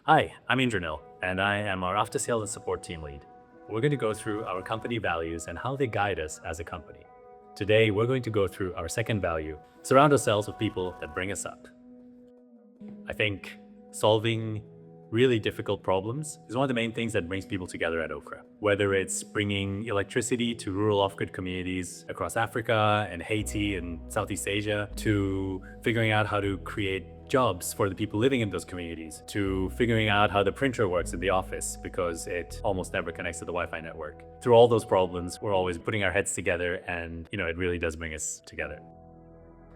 Hi, I'm Indranil, and I am our Aftersales and Support Team Lead. We're going to go through our company values and how they guide us as a company. Today, we're going to go through our second value, surround ourselves with people that bring us up. I think solving really difficult problems is one of the main things that brings people together at Okra. Whether it's bringing electricity to rural off-grid communities across Africa and Haiti and Southeast Asia, to figuring out how to create jobs for the people living in those communities, to figuring out how the printer works in the office because it almost never connects to the Wi-Fi network. Through all those problems, we're always putting our heads together, and it really does bring us together.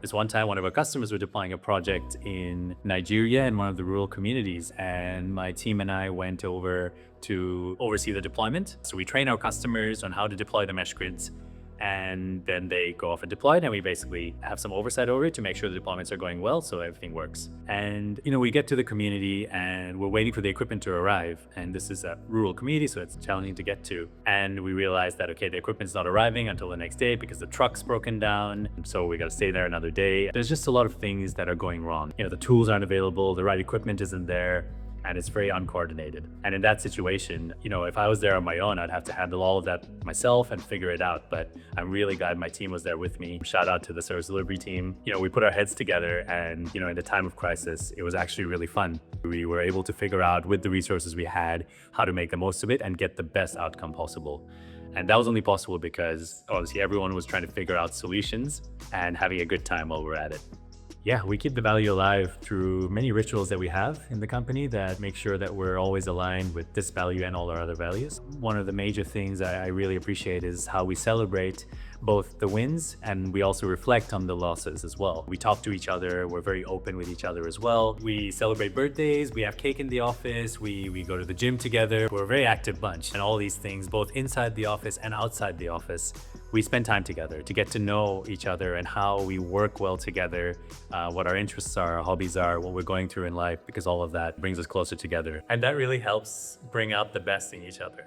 This one time, one of our customers were deploying a project in Nigeria in one of the rural communities, and my team and I went over to oversee the deployment. So we train our customers on how to deploy the mesh grids, and then they go off and deploy it, and we basically have some oversight over it to make sure the deployments are going well so everything works. And we get to the community and we're waiting for the equipment to arrive, and this is a rural community, so it's challenging to get to. And we realized that the equipment's not arriving until the next day because the truck's broken down, and so we got to stay there another day. There's just a lot of things that are going wrong. The tools aren't available, the right equipment isn't there, and it's very uncoordinated. And in that situation, if I was there on my own, I'd have to handle all of that myself and figure it out. But I'm really glad my team was there with me. Shout out to the service delivery team. We put our heads together, and in the time of crisis, it was actually really fun. We were able to figure out with the resources we had how to make the most of it and get the best outcome possible. And that was only possible because obviously everyone was trying to figure out solutions and having a good time while we're at it. Yeah, we keep the value alive through many rituals that we have in the company that make sure that we're always aligned with this value and all our other values. One of the major things I really appreciate is how we celebrate both the wins, and we also reflect on the losses as well. We talk to each other, we're very open with each other as well. We celebrate birthdays, we have cake in the office, we go to the gym together. We're a very active bunch, and all these things, both inside the office and outside the office, we spend time together to get to know each other and how we work well together, what our interests are, our hobbies are, what we're going through in life, because all of that brings us closer together. And that really helps bring out the best in each other.